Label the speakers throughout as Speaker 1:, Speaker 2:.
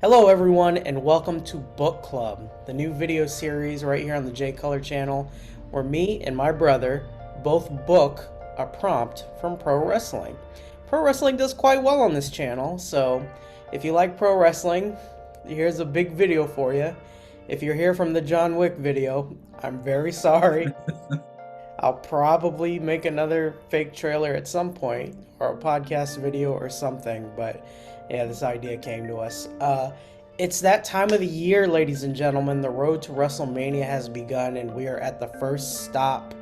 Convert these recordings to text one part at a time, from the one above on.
Speaker 1: Hello everyone and welcome to Book Club, the new video series right here on the J Color channel where me and my brother both book a prompt from pro wrestling. Pro wrestling does quite well on this channel, so if you like pro wrestling, here's a big video for you. If you're here from the John Wick video, I'm very sorry. I'll probably make another fake trailer at some point, or a podcast video or something, but yeah, this idea came to us. It's that time of the year, ladies and gentlemen. The road to WrestleMania has begun, and we are at the first stop.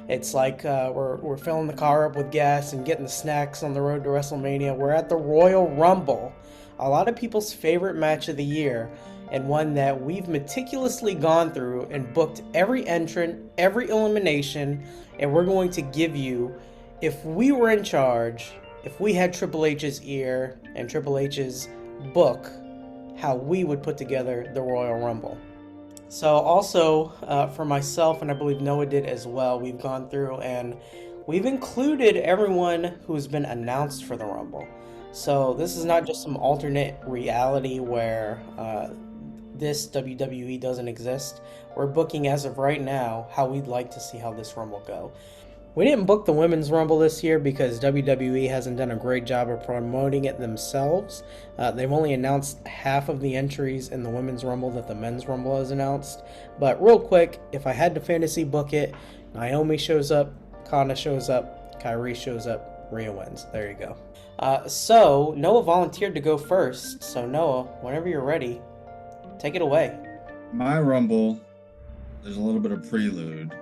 Speaker 1: It's like we're filling the car up with gas and getting the snacks on the road to WrestleMania. We're at the Royal Rumble, a lot of people's favorite match of the year, and one that we've meticulously gone through and booked every entrant, every elimination, and we're going to give you, if we were in charge, if we had Triple H's ear and Triple H's book, how we would put together the Royal Rumble. So also, for myself, and I believe Noah did as well, we've gone through and we've included everyone who's been announced for the Rumble. So this is not just some alternate reality where this WWE doesn't exist. We're booking as of right now how we'd like to see how this Rumble go. We didn't book the Women's Rumble this year because WWE hasn't done a great job of promoting it themselves. They've only announced half of the entries in the Women's Rumble that the Men's Rumble has announced. But real quick, if I had to fantasy book it, Naomi shows up, Kana shows up, Kyrie shows up, Rhea wins. There you go. So Noah volunteered to go first. So Noah, whenever you're ready, take it away.
Speaker 2: My Rumble, there's a little bit of prelude.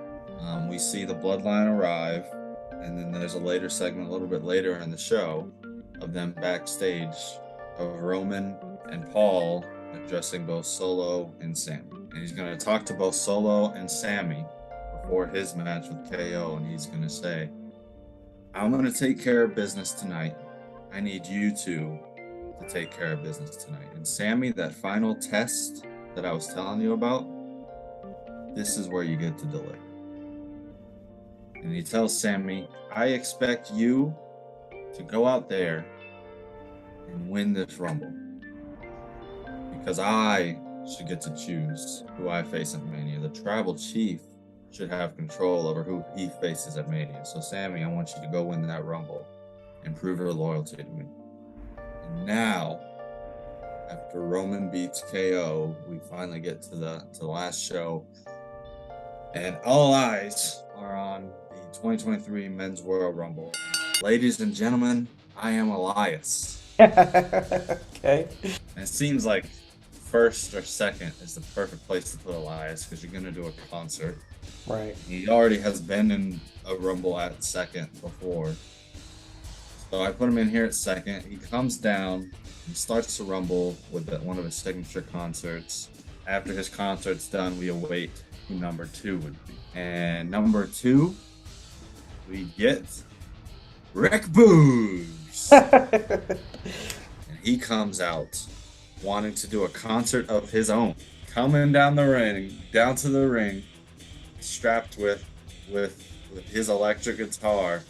Speaker 2: We see the Bloodline arrive, and then there's a later segment, a little bit later in the show, of them backstage, of Roman and Paul addressing both Solo and Sammy. And he's going to talk to both Solo and Sammy before his match with KO, and he's going to say, I'm going to take care of business tonight. I need you two to take care of business tonight. And Sammy, that final test that I was telling you about, this is where you get to deliver. And he tells Sammy, I expect you to go out there and win this Rumble. Because I should get to choose who I face at Mania. The tribal chief should have control over who he faces at Mania. So Sammy, I want you to go win that Rumble and prove your loyalty to me. And now, after Roman beats KO, we finally get to the last show. And all eyes are on the 2023 Men's Royal Rumble. Ladies and gentlemen, I am Elias.
Speaker 1: Okay.
Speaker 2: And it seems like first or second is the perfect place to put Elias because you're going to do a concert.
Speaker 1: Right.
Speaker 2: He already has been in a Rumble at second before. So I put him in here at second. He comes down and starts to Rumble with one of his signature concerts. After his concert's done, we await who number 2 would be. And number 2, we get Rick Boogs. And he comes out wanting to do a concert of his own. Coming down to the ring, strapped with his electric guitar.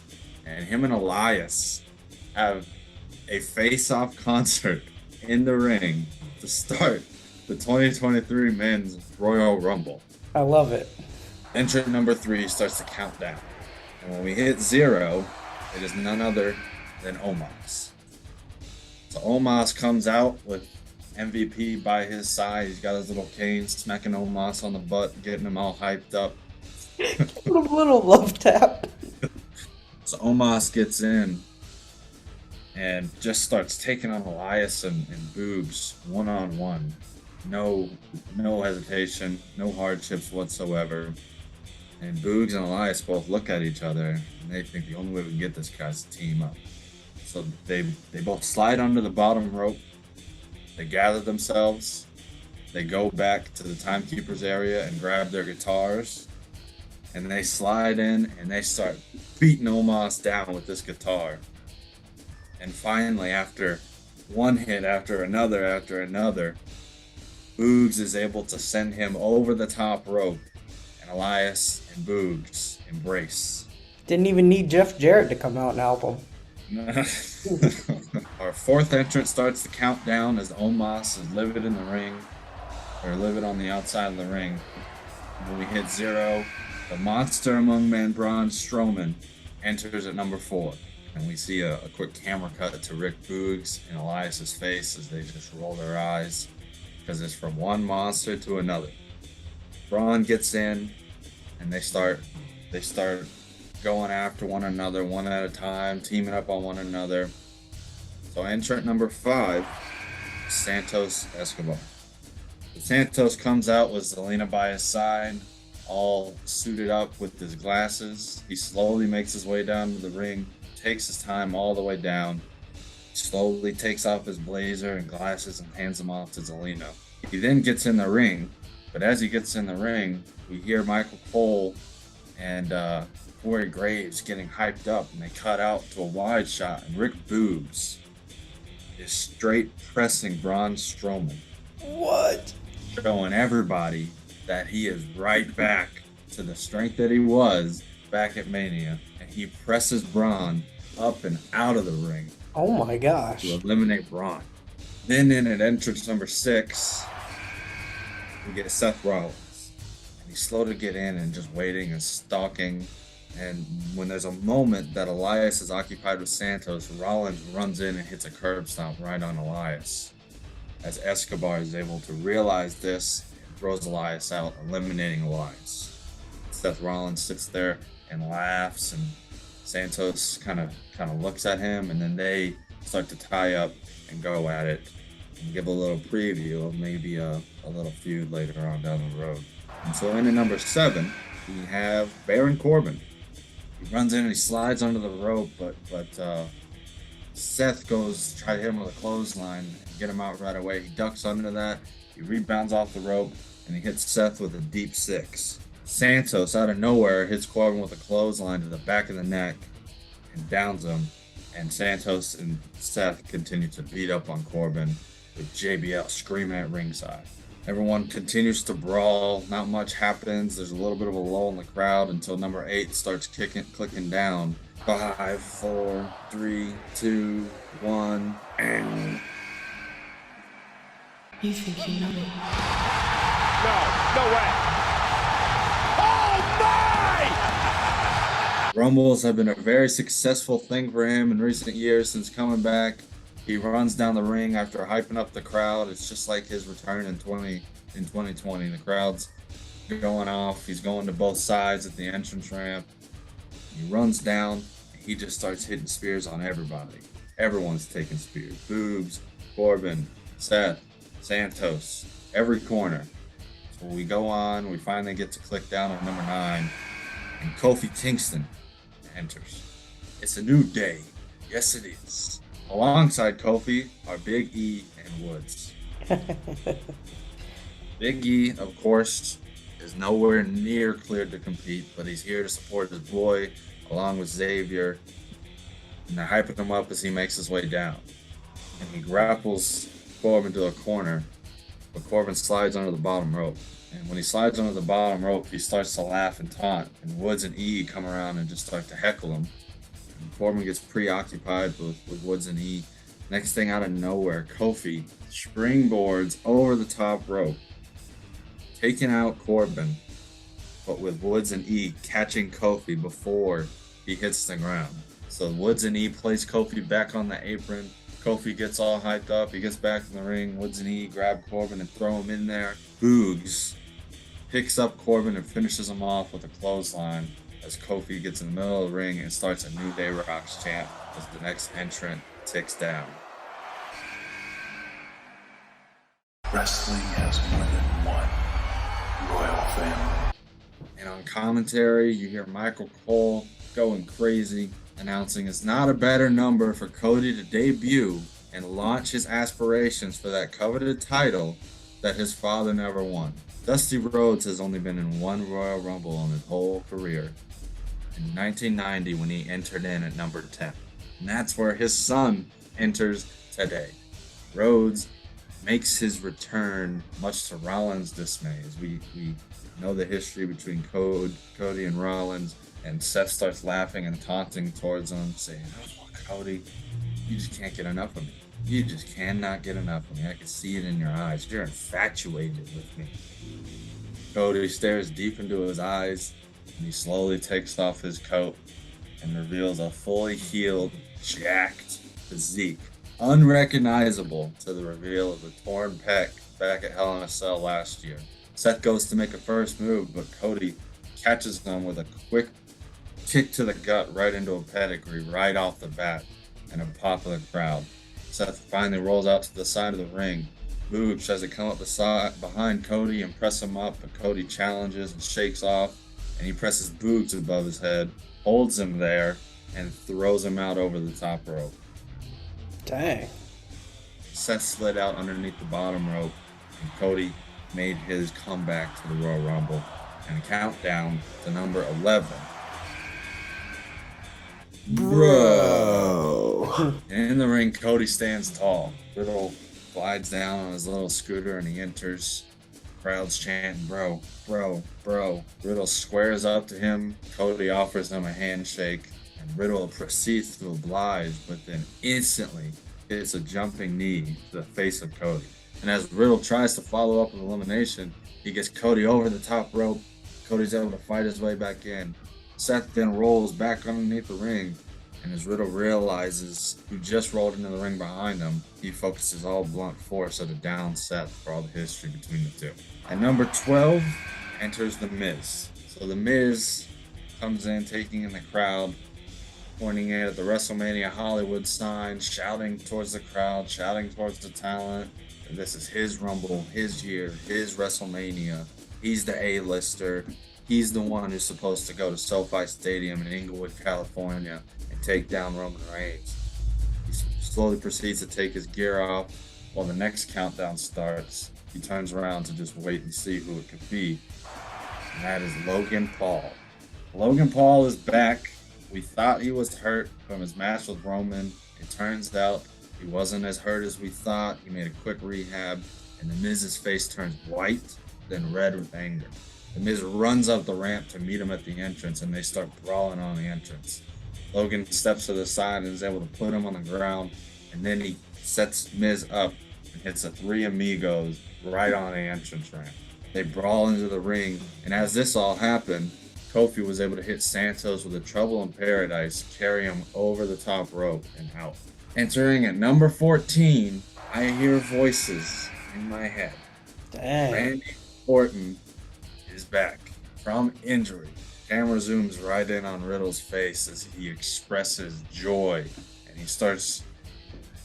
Speaker 2: And him and Elias have a face-off concert in the ring to start the 2023 Men's Royal Rumble.
Speaker 1: I love it.
Speaker 2: Entrant number 3 starts to count down. And when we hit 0, it is none other than Omos. So Omos comes out with MVP by his side. He's got his little cane, smacking Omos on the butt, getting him all hyped up.
Speaker 1: A little love tap.
Speaker 2: So Omos gets in and just starts taking on Elias and Boogs one-on-one. No hesitation, no hardships whatsoever. And Boogs and Elias both look at each other and they think the only way we can get this guy is to team up. So they both slide under the bottom rope. They gather themselves. They go back to the timekeeper's area and grab their guitars. And they slide in and they start beating Omos down with this guitar. And finally, after one hit after another, Boogs is able to send him over the top rope, and Elias and Boogs embrace.
Speaker 1: Didn't even need Jeff Jarrett to come out and help him.
Speaker 2: Our fourth entrant starts the countdown as Omos is livid in the ring, or livid on the outside of the ring. When we hit 0, the monster among men, Braun Strowman, enters at number 4. And we see a quick camera cut to Rick Boogs and Elias's face as they just roll their eyes, because it's from one monster to another. Braun gets in, and they start going after one another one at a time, teaming up on one another. So entrant number 5, Santos Escobar. Santos comes out with Zelina by his side, all suited up with his glasses. He slowly makes his way down to the ring, takes his time all the way down, slowly takes off his blazer and glasses and hands them off to Zelina. He then gets in the ring, but as he gets in the ring, we hear Michael Cole and Corey Graves getting hyped up, and they cut out to a wide shot, and Rick Boogs is straight pressing Braun Strowman.
Speaker 1: What?
Speaker 2: Showing everybody that he is right back to the strength that he was back at Mania, and he presses Braun up and out of the ring.
Speaker 1: Oh my gosh.
Speaker 2: To eliminate Braun. Then in at entrance number 6, we get Seth Rollins. And he's slow to get in and just waiting and stalking. And when there's a moment that Elias is occupied with Santos, Rollins runs in and hits a curb stomp right on Elias. As Escobar is able to realize this and throws Elias out, eliminating Elias. Seth Rollins sits there and laughs, and Santos kind of looks at him, and then they start to tie up and go at it and give a little preview of maybe a little feud later on down the road. And so in at number 7, we have Baron Corbin. He runs in and he slides under the rope, but Seth goes to try to hit him with a clothesline and get him out right away. He ducks under that, he rebounds off the rope, and he hits Seth with a deep 6. Santos, out of nowhere, hits Corbin with a clothesline to the back of the neck and downs him. And Santos and Seth continue to beat up on Corbin, with JBL screaming at ringside. Everyone continues to brawl. Not much happens. There's a little bit of a lull in the crowd until number 8 starts clicking down. 5, 4, 3, 2, 1, and...
Speaker 3: You think you know me?
Speaker 4: No way. Oh my!
Speaker 2: Rumbles have been a very successful thing for him in recent years since coming back. He runs down the ring after hyping up the crowd. It's just like his return in 2020. The crowd's going off. He's going to both sides at the entrance ramp. He runs down. He just starts hitting spears on everybody. Everyone's taking spears. Boobs, Corbin, Seth, Santos, every corner. So we go on. We finally get to click down on number 9. And Kofi Kingston enters. It's a new day. Yes, it is. Alongside Kofi are Big E and Woods. Big E, of course, is nowhere near cleared to compete, but he's here to support his boy along with Xavier. And they're hyping him up as he makes his way down. And he grapples Corbin to a corner, but Corbin slides under the bottom rope. And when he slides under the bottom rope, he starts to laugh and taunt. And Woods and E come around and just start to heckle him. Corbin gets preoccupied with Woods and E. Next thing, out of nowhere, Kofi springboards over the top rope, taking out Corbin, but with Woods and E catching Kofi before he hits the ground. So Woods and E place Kofi back on the apron. Kofi gets all hyped up. He gets back in the ring. Woods and E grab Corbin and throw him in there. Boogs picks up Corbin and finishes him off with a clothesline as Kofi gets in the middle of the ring and starts a New Day Rocks chant as the next entrant ticks down.
Speaker 5: Wrestling has more than one royal family.
Speaker 2: And on commentary, you hear Michael Cole going crazy, announcing it's not a better number for Cody to debut and launch his aspirations for that coveted title that his father never won. Dusty Rhodes has only been in one Royal Rumble in his whole career. In 1990 when he entered in at number 10. And that's where his son enters today. Rhodes makes his return, much to Rollins' dismay, as we know the history between Cody and Rollins, and Seth starts laughing and taunting towards him, saying, Cody, you just can't get enough of me. You just cannot get enough of me. I can see it in your eyes. You're infatuated with me. Cody stares deep into his eyes, and he slowly takes off his coat and reveals a fully healed, jacked physique, unrecognizable to the reveal of the torn pec back at Hell in a Cell last year. Seth goes to make a first move, but Cody catches him with a quick kick to the gut right into a pedigree right off the bat in a popular crowd. Seth finally rolls out to the side of the ring. Boog tries to come up the side behind Cody and press him up, but Cody challenges and shakes off, and he presses Boogs above his head, holds him there, and throws him out over the top rope.
Speaker 1: Dang.
Speaker 2: Seth slid out underneath the bottom rope, and Cody made his comeback to the Royal Rumble and countdown to number 11. Bro. In the ring, Cody stands tall. Riddle glides down on his little scooter and he enters. Crowd's chanting, bro, bro, bro. Riddle squares up to him. Cody offers him a handshake, and Riddle proceeds to oblige, but then instantly hits a jumping knee to the face of Cody. And as Riddle tries to follow up with elimination, he gets Cody over the top rope. Cody's able to fight his way back in. Seth then rolls back underneath the ring, and as Riddle realizes who just rolled into the ring behind him, he focuses all blunt force at a down Seth for all the history between the two. At number 12 enters The Miz. So The Miz comes in, taking in the crowd, pointing it at the WrestleMania Hollywood sign, shouting towards the crowd, shouting towards the talent. This is his Rumble, his year, his WrestleMania. He's the A-lister. He's the one who's supposed to go to SoFi Stadium in Inglewood, California, and take down Roman Reigns. He slowly proceeds to take his gear off while the next countdown starts. He turns around to just wait and see who it could be. And that is Logan Paul. Logan Paul is back. We thought he was hurt from his match with Roman. It turns out he wasn't as hurt as we thought. He made a quick rehab, and The Miz's face turns white, then red with anger. The Miz runs up the ramp to meet him at the entrance, and they start brawling on the entrance. Logan steps to the side and is able to put him on the ground, and then he sets Miz up and hits a Three Amigos right on the entrance ramp. They brawl into the ring, and as this all happened, Kofi was able to hit Santos with a Trouble in Paradise, carry him over the top rope and out. Entering at number 14, I hear voices in my head.
Speaker 1: Dang.
Speaker 2: Randy Orton is back from injury. Camera zooms right in on Riddle's face as he expresses joy, and he starts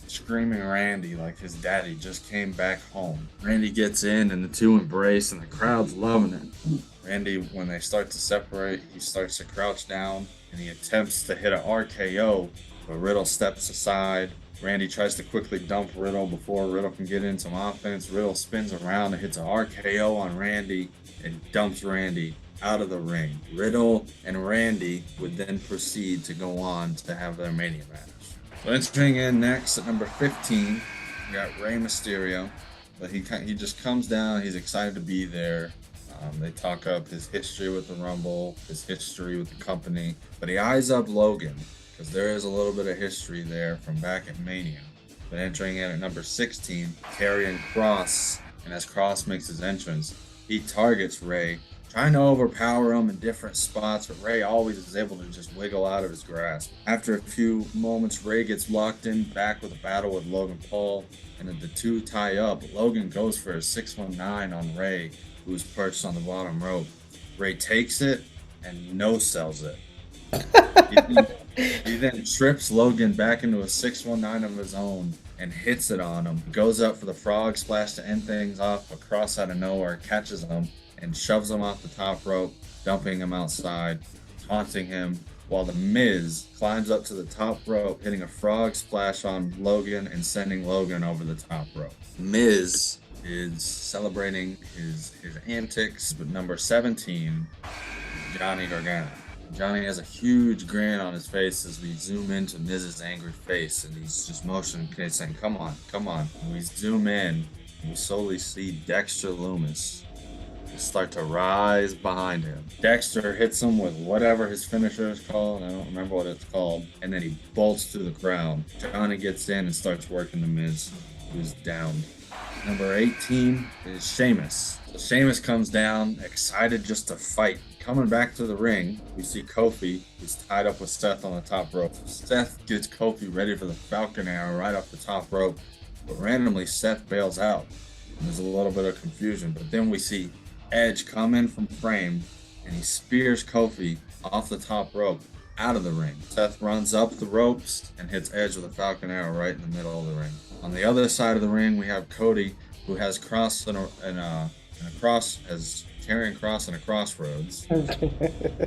Speaker 2: screaming Randy like his daddy just came back home. Randy gets in and the two embrace, and the crowd's loving it. Randy, when they start to separate, he starts to crouch down and he attempts to hit an RKO, but Riddle steps aside. Randy tries to quickly dump Riddle before Riddle can get in some offense. Riddle spins around and hits an RKO on Randy and dumps Randy out of the ring. Riddle and Randy would then proceed to go on to have their Mania match. So entering in next at number 15, we got Rey Mysterio. But he just comes down. He's excited to be there. They talk up his history with the Rumble, his history with the company. But he eyes up Logan, because there is a little bit of history there from back at Mania. But entering in at number 16, Karrion Kross. And as Kross makes his entrance, he targets Rey, trying to overpower him in different spots, but Rey always is able to just wiggle out of his grasp. After a few moments, Rey gets locked in back with a battle with Logan Paul, and then the two tie up. Logan goes for a 619 on Rey, who is perched on the bottom rope. Rey takes it and no-sells it. He then trips Logan back into a 619 of his own and hits it on him. Goes up for the frog splash to end things off, but Kross out of nowhere catches him and shoves him off the top rope, dumping him outside, taunting him, while The Miz climbs up to the top rope, hitting a frog splash on Logan and sending Logan over the top rope. Miz is celebrating his antics, but number 17, Johnny Gargano. Johnny has a huge grin on his face as we zoom into Miz's angry face, and he's just motioning, saying, come on, come on. And we zoom in, and we slowly see Dexter Lumis start to rise behind him. Dexter hits him with whatever his finisher is called. I don't remember what it's called. And then he bolts through the crowd. Johnny gets in and starts working the Miz, who's downed. Number 18 is Sheamus. So Sheamus comes down, excited just to fight. Coming back to the ring, we see Kofi, who's tied up with Seth on the top rope. Seth gets Kofi ready for the Falcon Arrow right off the top rope, but randomly Seth bails out. And there's a little bit of confusion, but then we see Edge come in from frame, and he spears Kofi off the top rope out of the ring. Seth runs up the ropes and hits Edge with a Falcon Arrow right in the middle of the ring. On the other side of the ring, we have Cody, who has cross and a cross, as carrying cross and a crossroads.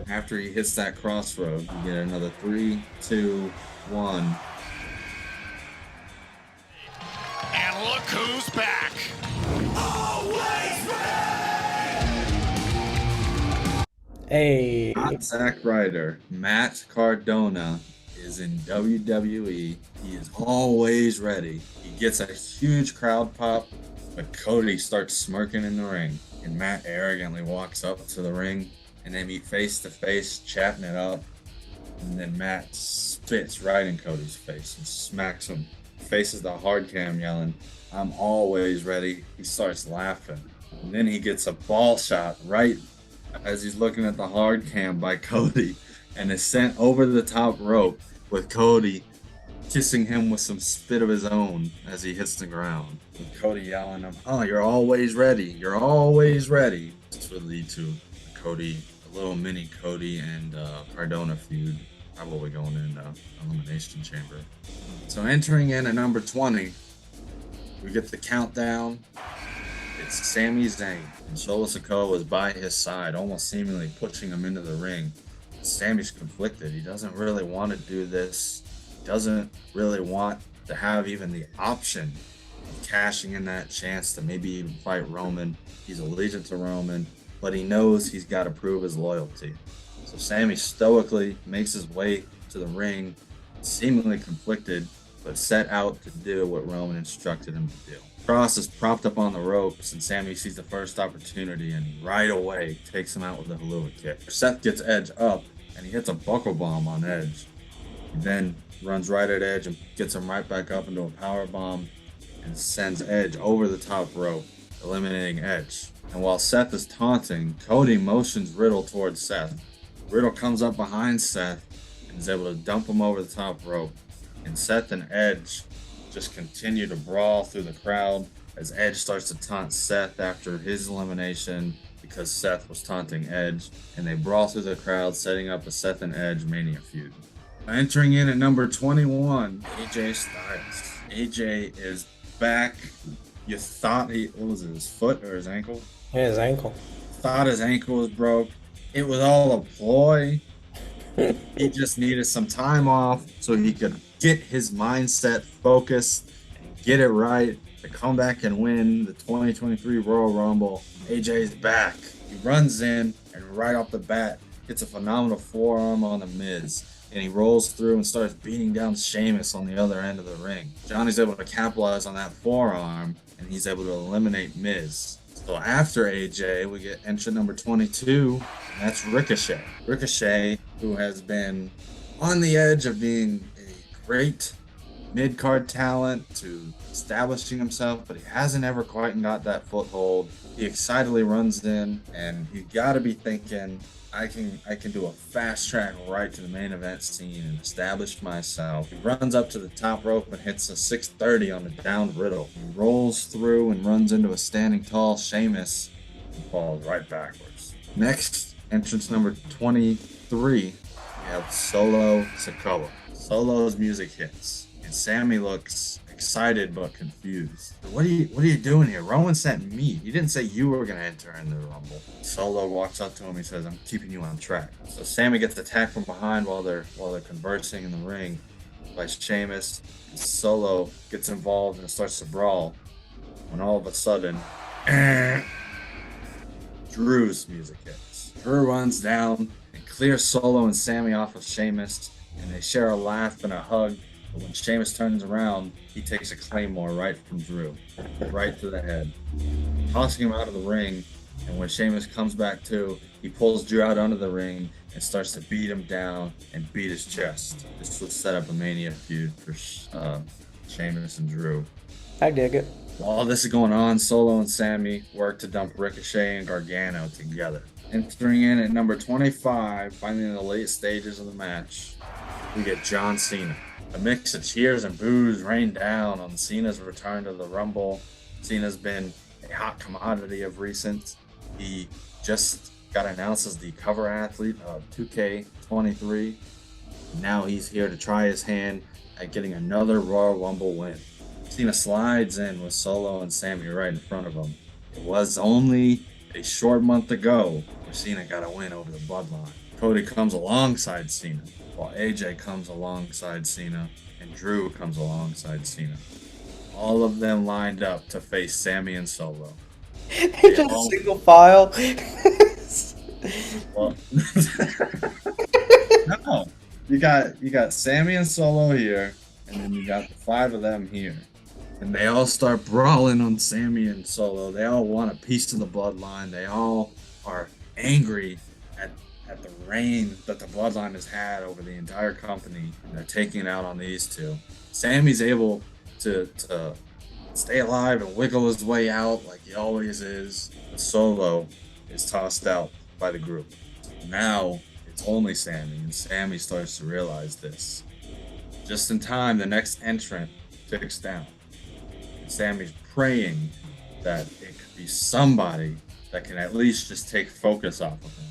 Speaker 2: After he hits that crossroad, you get another 3, 2, 1.
Speaker 4: And look who's back.
Speaker 1: Hey.
Speaker 2: Not Zack Ryder. Matt Cardona is in WWE. He is always ready. He gets a huge crowd pop, but Cody starts smirking in the ring. And Matt arrogantly walks up to the ring, and they meet face to face, chatting it up. And then Matt spits right in Cody's face and smacks him. Faces the hard cam yelling, "I'm always ready." He starts laughing. And then he gets a ball shot right as he's looking at the hard cam by Cody, and is sent over the top rope with Cody kissing him with some spit of his own as he hits the ground. With Cody yelling him, "Oh, you're always ready. You're always ready." This would lead to a little mini Cody and Cardona feud, probably going in Elimination Chamber. So entering in at number 20, we get the countdown. It's Sami Zayn, and Solo Sikoa is by his side, almost seemingly pushing him into the ring. Sami's conflicted. He doesn't really want to do this. He doesn't really want to have even the option of cashing in that chance to maybe even fight Roman. He's allegiant to Roman, but he knows he's got to prove his loyalty. So Sami stoically makes his way to the ring, seemingly conflicted, but set out to do what Roman instructed him to do. Cross is propped up on the ropes, and Sami sees the first opportunity and right away takes him out with a Helluva Kick. Seth gets Edge up, and he hits a buckle bomb on Edge. He then runs right at Edge and gets him right back up into a power bomb and sends Edge over the top rope, eliminating Edge. And while Seth is taunting, Cody motions Riddle towards Seth. Riddle comes up behind Seth and is able to dump him over the top rope. And Seth and Edge just continue to brawl through the crowd as Edge starts to taunt Seth after his elimination because Seth was taunting Edge, and they brawl through the crowd, setting up a Seth and Edge Mania feud. Entering in at number 21, AJ Styles. AJ is back. You thought what was it, his foot or his ankle?
Speaker 1: Yeah, his ankle.
Speaker 2: Thought his ankle was broke. It was all a ploy. He just needed some time off so he could get his mindset focused and get it right to come back and win the 2023 Royal Rumble. AJ's back. He runs in and right off the bat gets a phenomenal forearm on the Miz, and he rolls through and starts beating down Sheamus on the other end of the ring. Johnny's able to capitalize on that forearm, and he's able to eliminate Miz. So after AJ, we get entrant number 22, and that's Ricochet. Ricochet, who has been on the edge of being a great mid-card talent to establishing himself, but he hasn't ever quite got that foothold. He excitedly runs in, and you got to be thinking, I can do a fast track right to the main event scene and establish myself. He runs up to the top rope and hits a 630 on the downed Riddle. He rolls through and runs into a standing tall Sheamus and falls right backwards. Next, entrance number 23, we have Solo Sikoa. Solo's music hits, and Sami looks excited but confused. What are you doing here? Roman sent me. He didn't say you were gonna enter in the Rumble. Solo walks up to him. He says, "I'm keeping you on track." So Sami gets attacked from behind while they're conversing in the ring by Sheamus. And Solo gets involved and starts to brawl. When all of a sudden, Drew's music hits. Drew runs down and clears Solo and Sami off of Sheamus, and they share a laugh and a hug. But when Sheamus turns around, he takes a Claymore right from Drew, right to the head. Tossing him out of the ring, And when Sheamus comes back too, he pulls Drew out under the ring and starts to beat him down and beat his chest. This will set up a Mania feud for Sheamus and Drew.
Speaker 1: I dig it.
Speaker 2: While this is going on, Solo and Sammy work to dump Ricochet and Gargano together. Entering in at number 25, finally in the late stages of the match, we get John Cena. A mix of cheers and boos rain down on Cena's return to the Rumble. Cena's been a hot commodity of recent. He just got announced as the cover athlete of 2K23. Now he's here to try his hand at getting another Royal Rumble win. Cena slides in with Solo and Sammy right in front of him. It was only a short month ago where Cena got a win over the Bloodline. Cody comes alongside Cena, while AJ comes alongside Cena, and Drew comes alongside Cena. All of them lined up to face Sammy and Solo.
Speaker 1: Just single file.
Speaker 2: Well, no, you got Sammy and Solo here, and then you got the 5 of them here, and they all start brawling on Sammy and Solo. They all want a piece of the Bloodline. They all are angry at the reign that the Bloodline has had over the entire company, and they're taking it out on these two. Sammy's able to stay alive and wiggle his way out like he always is. But Solo is tossed out by the group. Now it's only Sammy, and Sammy starts to realize this. Just in time, the next entrant ticks down. And Sammy's praying that it could be somebody that can at least just take focus off of him.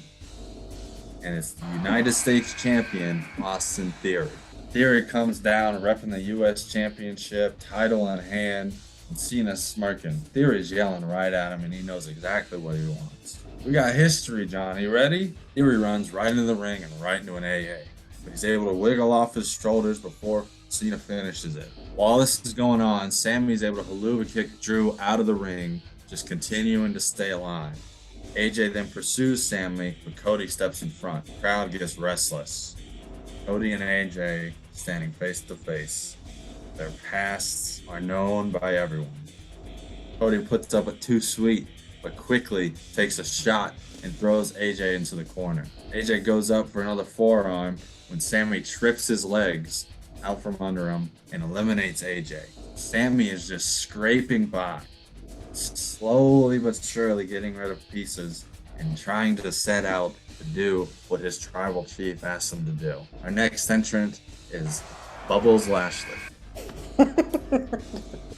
Speaker 2: And it's the United States champion, Austin Theory. Theory comes down repping the U.S. Championship, title in hand, and Cena's smirking. Theory's yelling right at him, and he knows exactly what he wants. We got history, John. You ready? Theory runs right into the ring and right into an AA. But he's able to wiggle off his shoulders before Cena finishes it. While this is going on, Sammy's able to haluva kick Drew out of the ring, just continuing to stay alive. AJ then pursues Sammy, but Cody steps in front. The crowd gets restless. Cody and AJ standing face to face. Their pasts are known by everyone. Cody puts up a too sweet, but quickly takes a shot and throws AJ into the corner. AJ goes up for another forearm when Sammy trips his legs out from under him and eliminates AJ. Sammy is just scraping by, slowly but surely getting rid of pieces and trying to set out to do what his tribal chief asked him to do. Our next entrant is Bubbles Lashley,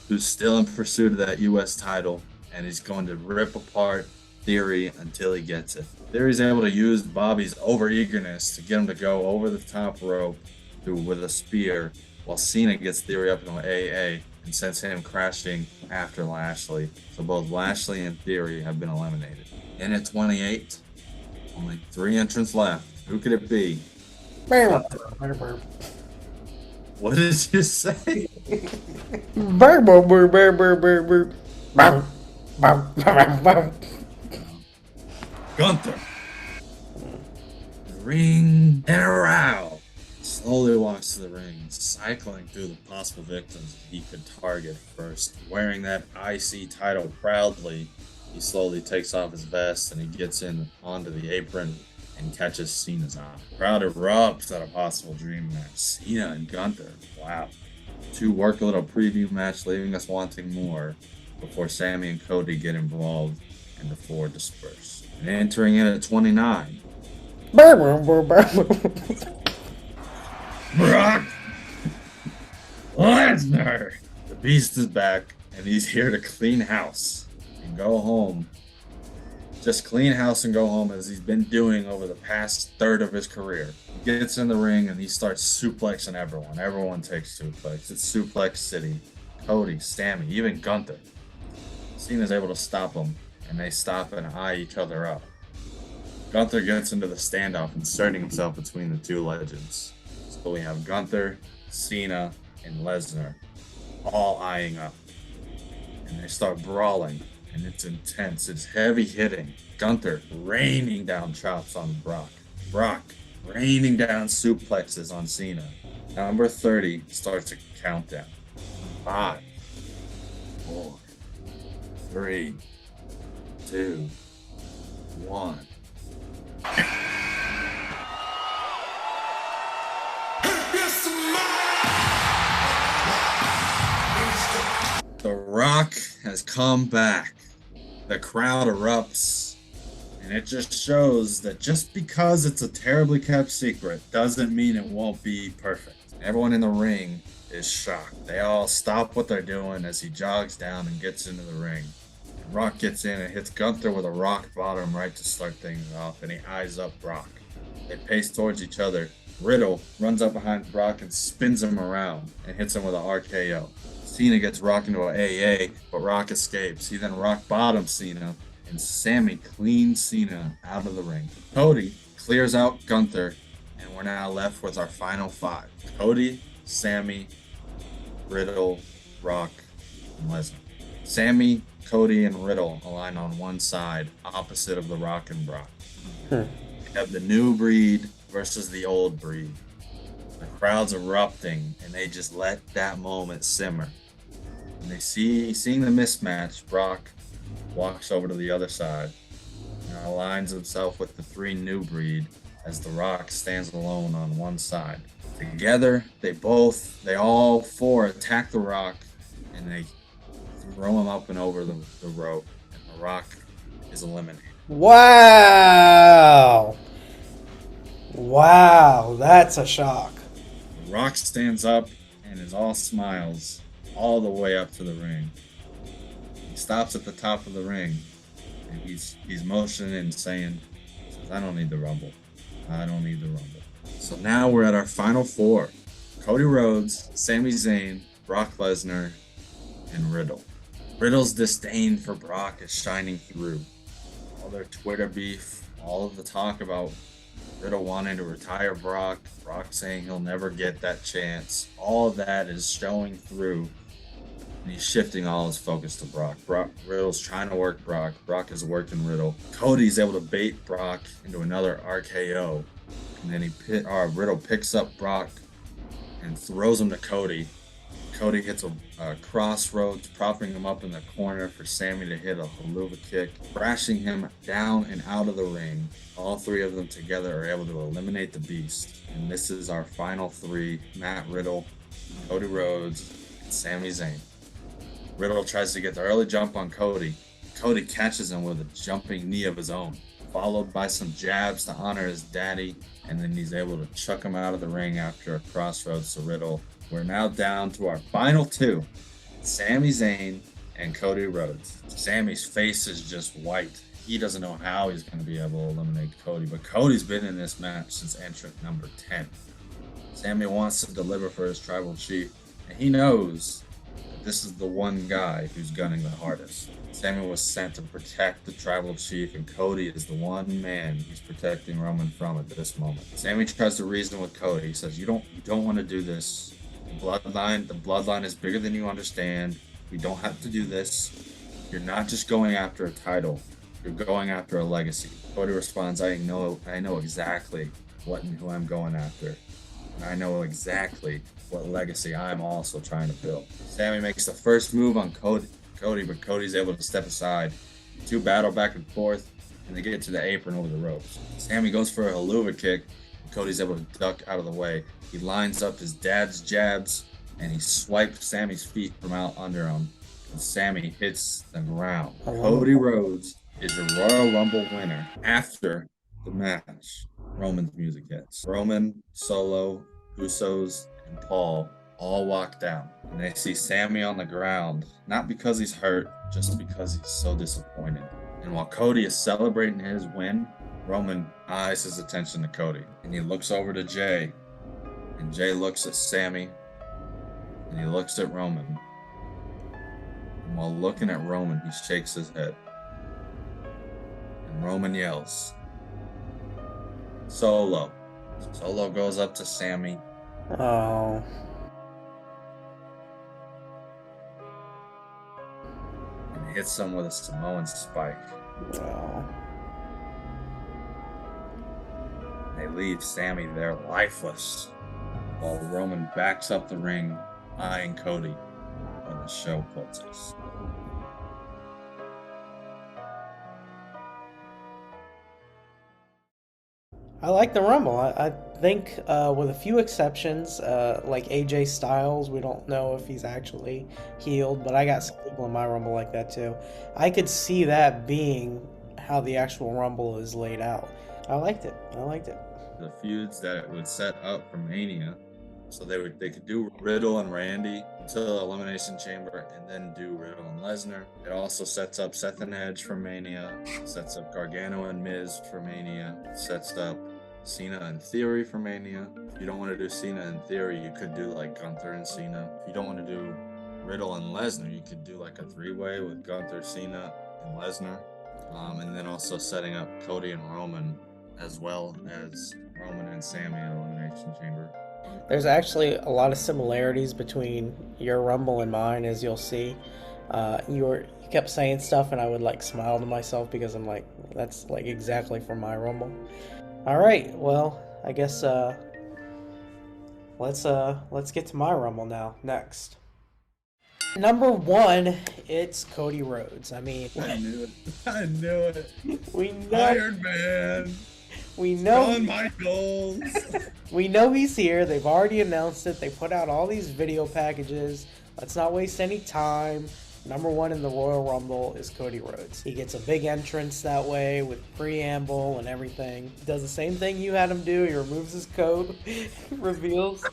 Speaker 2: who's still in pursuit of that U.S. title, and he's going to rip apart Theory until he gets it. Theory's able to use Bobby's overeagerness to get him to go over the top rope with a spear, while Cena gets Theory up into an AA and sends him crashing after Lashley. So both Lashley and Theory have been eliminated. In at 28, only 3 entrants left. Who could it be? What did you say? Gunther. Ring and around. Slowly walks to the ring, cycling through the possible victims he could target first. Wearing that IC title proudly, he slowly takes off his vest and he gets in onto the apron and catches Cena's eye. The crowd erupts at a possible dream match. Cena and Gunther. Wow. 2 work a little preview match, leaving us wanting more before Sammy and Cody get involved and the 4 disperse. And entering in at 29. Brock Lesnar. The Beast is back, and he's here to clean house and go home. Just clean house and go home, as he's been doing over the past third of his career. He gets in the ring and he starts suplexing everyone. Everyone takes suplex. It's Suplex City. Cody, Sammy, even Gunther. Cena's able to stop him, and they stop and eye each other up. Gunther gets into the standoff, inserting himself between the 2 legends. So we have Gunther, Cena, and Lesnar all eyeing up. And they start brawling, and it's intense. It's heavy hitting. Gunther raining down chops on Brock. Brock raining down suplexes on Cena. Number 30 starts a countdown. 5, 4, 3, 2, one. The Rock has come back. The crowd erupts, and it just shows that just because it's a terribly kept secret doesn't mean it won't be perfect. Everyone in the ring is shocked. They all stop what they're doing as he jogs down and gets into the ring. Rock gets in and hits Gunther with a rock bottom right to start things off, and he eyes up Brock. They pace towards each other. Riddle runs up behind Brock and spins him around and hits him with an RKO. Cena gets Rock into an AA, but Rock escapes. He then rock bottoms Cena, and Sammy cleans Cena out of the ring. Cody clears out Gunther, and we're now left with our final five. Cody, Sammy, Riddle, Rock, and Lesnar. Sammy, Cody, and Riddle align on one side, opposite of the Rock and Brock. We have the new breed versus the old breed. The crowd's erupting, and they just let that moment simmer. And they seeing the mismatch, Brock walks over to the other side and aligns himself with the three new breed as the Rock stands alone on one side. Together, they all four attack the Rock, and they throw him up and over the rope, and the Rock is eliminated.
Speaker 1: Wow! Wow, that's a shock.
Speaker 2: The Rock stands up and is all smiles all the way up to the ring. He stops at the top of the ring, and he's motioning and saying, I don't need the Rumble. I don't need the Rumble. So now we're at our final four. Cody Rhodes, Sami Zayn, Brock Lesnar, and Riddle. Riddle's disdain for Brock is shining through. All their Twitter beef, all of the talk about Riddle wanting to retire Brock, Brock saying he'll never get that chance. All of that is showing through, and he's shifting all his focus to Brock. Riddle's trying to work Brock. Brock is working Riddle. Cody's able to bait Brock into another RKO, and then Riddle picks up Brock and throws him to Cody. Cody hits a crossroads, propping him up in the corner for Sammy to hit a haluva kick, crashing him down and out of the ring. All three of them together are able to eliminate the Beast. And this is our final three: Matt Riddle, Cody Rhodes, and Sami Zayn. Riddle tries to get the early jump on Cody. Cody catches him with a jumping knee of his own, followed by some jabs to honor his daddy, and then he's able to chuck him out of the ring after a crossroads to Riddle. We're now down to our final two, Sami Zayn and Cody Rhodes. Sammy's face is just white. He doesn't know how he's going to be able to eliminate Cody, but Cody's been in this match since entrant number 10. Sammy wants to deliver for his tribal chief, and he knows that this is the one guy who's gunning the hardest. Sammy was sent to protect the tribal chief, and Cody is the one man he's protecting Roman from at this moment. Sammy tries to reason with Cody. He says, you don't want to do this. The bloodline is bigger than you understand. We don't have to do this. You're not just going after a title. You're going after a legacy. Cody responds, I know exactly what and who I'm going after. And I know exactly what legacy I'm also trying to build. Sammy makes the first move on Cody, but Cody's able to step aside. The two battle back and forth, and they get to the apron over the ropes. Sammy goes for a haluva kick. Cody's able to duck out of the way. He lines up his dad's jabs, and he swipes Sammy's feet from out under him. And Sammy hits the ground. Cody Rhodes is the Royal Rumble winner. After the match, Roman's music hits. Roman, Solo, Usos, and Paul all walk down, and they see Sammy on the ground, not because he's hurt, just because he's so disappointed. And while Cody is celebrating his win, Roman eyes his attention to Cody, and he looks over to Jay, and Jay looks at Sammy, and he looks at Roman. And while looking at Roman, he shakes his head, and Roman yells, Solo. Solo goes up to Sammy.
Speaker 1: Oh.
Speaker 2: And hits him with a Samoan spike.
Speaker 1: Oh.
Speaker 2: They leave Sammy there lifeless, while Roman backs up the ring, eyeing Cody when the show closes.
Speaker 1: I like the Rumble. I think with a few exceptions, like AJ Styles, we don't know if he's actually healed, but I got some people in my Rumble like that too. I could see that being how the actual Rumble is laid out. I liked it. I liked it.
Speaker 2: The feuds that it would set up for Mania. So they could do Riddle and Randy until Elimination Chamber, and then do Riddle and Lesnar. It also sets up Seth and Edge for Mania, sets up Gargano and Miz for Mania, sets up Cena and Theory for Mania. If you don't want to do Cena and Theory, you could do like Gunther and Cena. If you don't want to do Riddle and Lesnar, you could do like a three-way with Gunther, Cena, and Lesnar. And then also setting up Cody and Roman, as well as Roman and Sami in Elimination Chamber.
Speaker 1: There's actually a lot of similarities between your Rumble and mine, as you'll see. You kept saying stuff, and I would like smile to myself because I'm like, that's like exactly from my Rumble. All right, well, I guess let's get to my Rumble now. Next, number 1, it's Cody Rhodes. I mean,
Speaker 2: I knew it. I knew it.
Speaker 1: we know.
Speaker 2: Iron Man.
Speaker 1: We know.
Speaker 2: Shawn Michaels.
Speaker 1: We know he's here. They've already announced it. They put out all these video packages. Let's not waste any time. Number 1 in the Royal Rumble is Cody Rhodes. He gets a big entrance that way with preamble and everything. Does the same thing you had him do. He removes his coat, reveals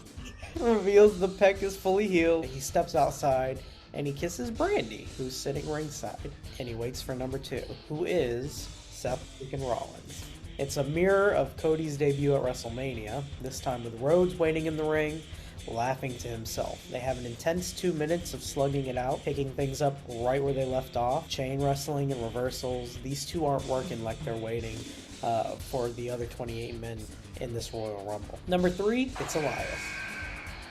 Speaker 1: the pec is fully healed. He steps outside and he kisses Brandy, who's sitting ringside. And he waits for number 2, who is Seth freaking Rollins. It's a mirror of Cody's debut at WrestleMania, this time with Rhodes waiting in the ring, laughing to himself. They have an intense 2 minutes of slugging it out, picking things up right where they left off. Chain wrestling and reversals. These two aren't working like they're waiting for the other 28 men in this Royal Rumble. Number 3, it's Elias.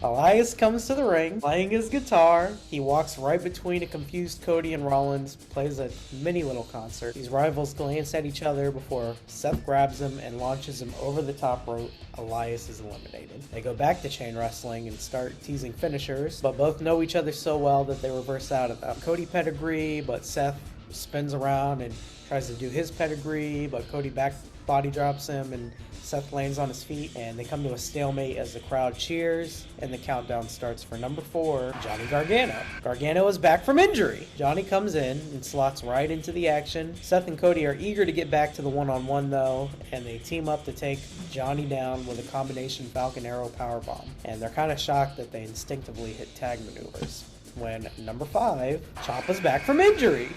Speaker 1: Elias comes to the ring, playing his guitar. He walks right between a confused Cody and Rollins, plays a mini little concert. These rivals glance at each other before Seth grabs him and launches him over the top rope. Elias is eliminated. They go back to chain wrestling and start teasing finishers, but both know each other so well that they reverse out of them. Cody pedigree, but Seth spins around and tries to do his pedigree, but Cody back body drops him and Seth lands on his feet, and they come to a stalemate as the crowd cheers, and the countdown starts for number 4, Johnny Gargano. Gargano is back from injury. Johnny comes in and slots right into the action. Seth and Cody are eager to get back to the one-on-one though, and they team up to take Johnny down with a combination Falcon Arrow powerbomb. And they're kind of shocked that they instinctively hit tag maneuvers. When number 5, Ciampa's back from injury.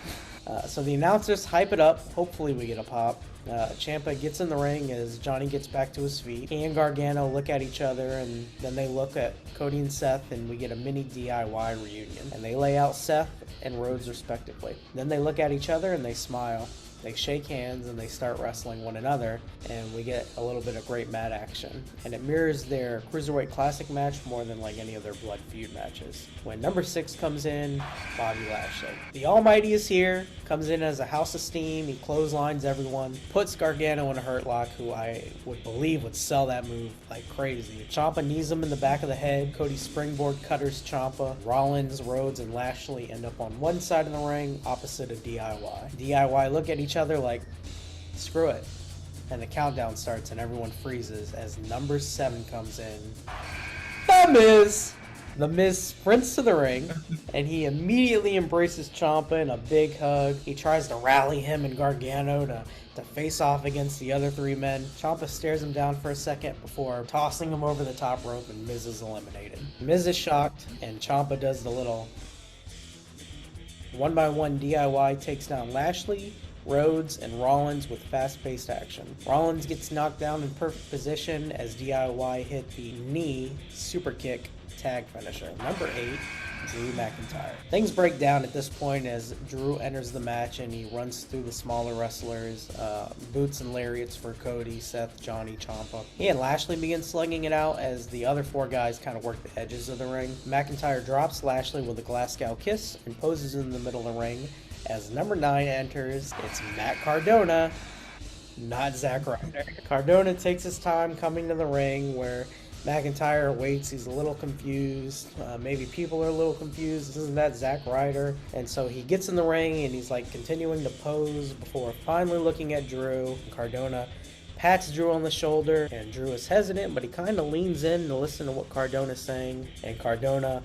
Speaker 1: So the announcers hype it up. Hopefully we get a pop. Ciampa gets in the ring as Johnny gets back to his feet. He and Gargano look at each other, and then they look at Cody and Seth, and we get a mini DIY reunion. And they lay out Seth and Rhodes respectively. Then they look at each other and they smile. They shake hands and they start wrestling one another, and we get a little bit of great mat action. And it mirrors their Cruiserweight Classic match more than like any of their Blood Feud matches. When number 6 comes in, Bobby Lashley. The Almighty is here, comes in as a house of steam, he clotheslines everyone, puts Gargano in a hurt lock, who I would believe would sell that move like crazy. Ciampa knees him in the back of the head, Cody springboard cutters Ciampa, Rollins, Rhodes, and Lashley end up on one side of the ring, opposite of DIY. DIY look at each other like, screw it. And the countdown starts and everyone freezes as number 7 comes in. The Miz! The Miz sprints to the ring and he immediately embraces Ciampa in a big hug. He tries to rally him and Gargano to face off against the other 3 men. Ciampa stares him down for a second before tossing him over the top rope, and Miz is eliminated. Miz is shocked and Ciampa does the little 1x1 DIY, takes down Lashley, Rhodes, and Rollins with fast-paced action. Rollins gets knocked down in perfect position as DIY hit the knee super kick tag finisher. Number 8, Drew McIntyre. Things break down at this point as Drew enters the match and he runs through the smaller wrestlers, boots and lariats for Cody, Seth, Johnny, Ciampa. He and Lashley begin slugging it out as the other 4 guys kind of work the edges of the ring. McIntyre drops Lashley with a Glasgow kiss and poses in the middle of the ring. As number 9 enters, it's Matt Cardona, not Zack Ryder. Cardona takes his time coming to the ring where McIntyre waits. He's a little confused. Maybe people are a little confused. Isn't that Zack Ryder? And so he gets in the ring and he's like continuing to pose before finally looking at Drew. Cardona pats Drew on the shoulder, and Drew is hesitant, but he kind of leans in to listen to what Cardona's saying, and Cardona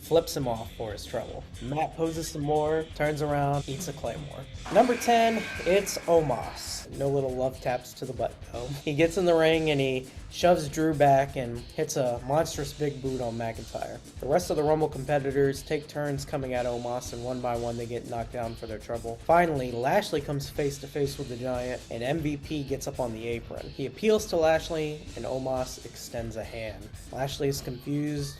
Speaker 1: flips him off for his trouble. Matt poses some more, turns around, eats a claymore. Number 10, it's Omos. No little love taps to the butt though. He gets in the ring and he shoves Drew back and hits a monstrous big boot on McIntyre. The rest of the Rumble competitors take turns coming at Omos, and one by one they get knocked down for their trouble. Finally, Lashley comes face to face with the Giant, and MVP gets up on the apron. He appeals to Lashley, and Omos extends a hand. Lashley is confused,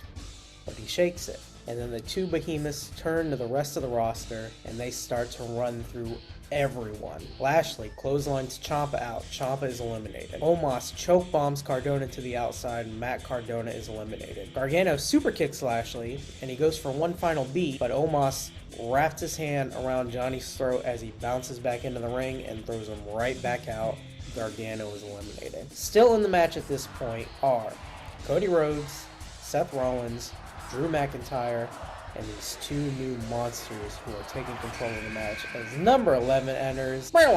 Speaker 1: but he shakes it. And then the two behemoths turn to the rest of the roster, and they start to run through everyone. Lashley clotheslines Ciampa out. Ciampa is eliminated. Omos choke bombs Cardona to the outside, and Matt Cardona is eliminated. Gargano super kicks Lashley, and he goes for one final beat, but Omos wraps his hand around Johnny's throat as he bounces back into the ring and throws him right back out. Gargano is eliminated. Still in the match at this point are Cody Rhodes, Seth Rollins, Drew McIntyre, and these two new monsters who are taking control of the match as number 11 enters.
Speaker 2: Wow.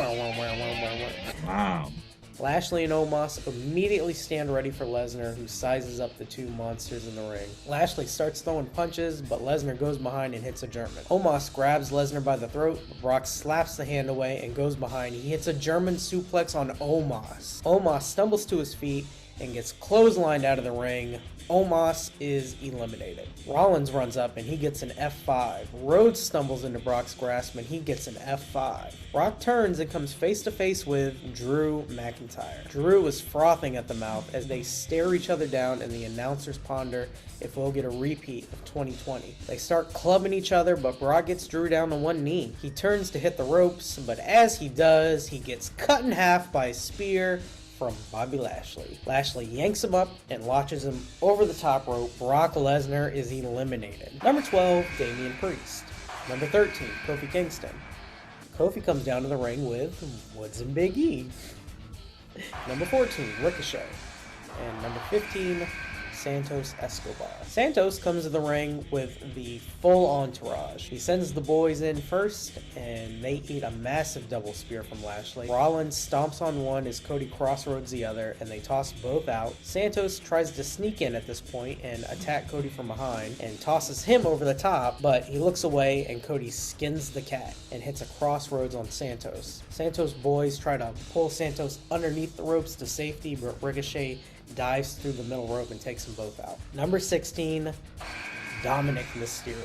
Speaker 1: Lashley and Omos immediately stand ready for Lesnar, who sizes up the two monsters in the ring. Lashley starts throwing punches, but Lesnar goes behind and hits a German. Omos grabs Lesnar by the throat, but Brock slaps the hand away and goes behind. He hits a German suplex on Omos. Omos stumbles to his feet and gets clotheslined out of the ring. Omos is eliminated. Rollins runs up and he gets an F5. Rhodes stumbles into Brock's grasp and he gets an F5. Brock turns and comes face to face with Drew McIntyre. Drew is frothing at the mouth as they stare each other down, and the announcers ponder if we'll get a repeat of 2020. They start clubbing each other, but Brock gets Drew down to one knee. He turns to hit the ropes, but as he does, he gets cut in half by a spear from Bobby Lashley. Lashley yanks him up and launches him over the top rope. Brock Lesnar is eliminated. Number 12, Damian Priest. Number 13, Kofi Kingston. Kofi comes down to the ring with Woods and Big E. Number 14, Ricochet. And number 15, Santos Escobar. Santos comes to the ring with the full entourage. He sends the boys in first, and they eat a massive double spear from Lashley. Rollins stomps on one as Cody crossroads the other, and they toss both out. Santos tries to sneak in at this point and attack Cody from behind, and tosses him over the top, but he looks away, and Cody skins the cat and hits a crossroads on Santos. Santos' boys try to pull Santos underneath the ropes to safety, but Ricochet dives through the middle rope and takes them both out. Number 16, Dominic Mysterio.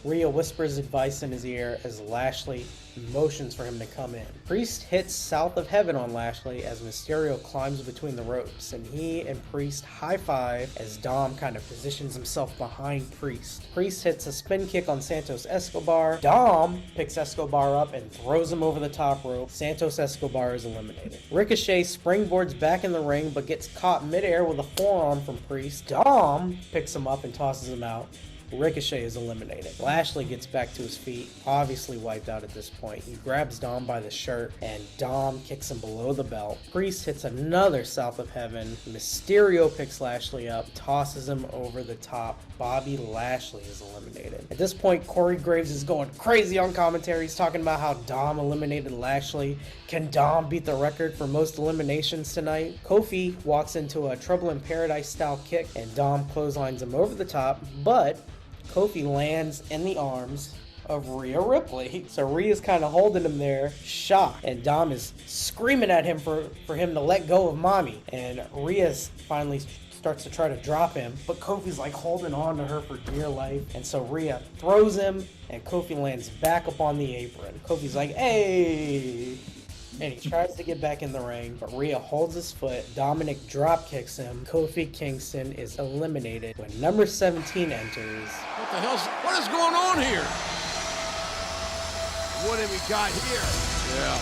Speaker 1: Rhea whispers advice in his ear as Lashley motions for him to come in. Priest hits South of Heaven on Lashley as Mysterio climbs between the ropes, and he and Priest high-five as Dom kind of positions himself behind Priest. Priest hits a spin kick on Santos Escobar. Dom picks Escobar up and throws him over the top rope. Santos Escobar is eliminated. Ricochet springboards back in the ring but gets caught midair with a forearm from Priest. Dom picks him up and tosses him out. Ricochet is eliminated. Lashley gets back to his feet, obviously wiped out at this point. He grabs Dom by the shirt, and Dom kicks him below the belt. Priest hits another South of Heaven. Mysterio picks Lashley up, tosses him over the top. Bobby Lashley is eliminated. At this point, Corey Graves is going crazy on commentary. He's talking about how Dom eliminated Lashley. Can Dom beat the record for most eliminations tonight? Kofi walks into a Trouble in Paradise style kick, and Dom clotheslines him over the top, but Kofi lands in the arms of Rhea Ripley. So Rhea's kind of holding him there, shocked. And Dom is screaming at him for him to let go of mommy. And Rhea finally starts to try to drop him, but Kofi's like holding on to her for dear life. And so Rhea throws him, and Kofi lands back up on the apron. Kofi's like, hey! And he tries to get back in the ring, but Rhea holds his foot. Dominic drop kicks him. Kofi Kingston is eliminated when number 17 enters.
Speaker 4: What is going on here? What have we got here? Yeah,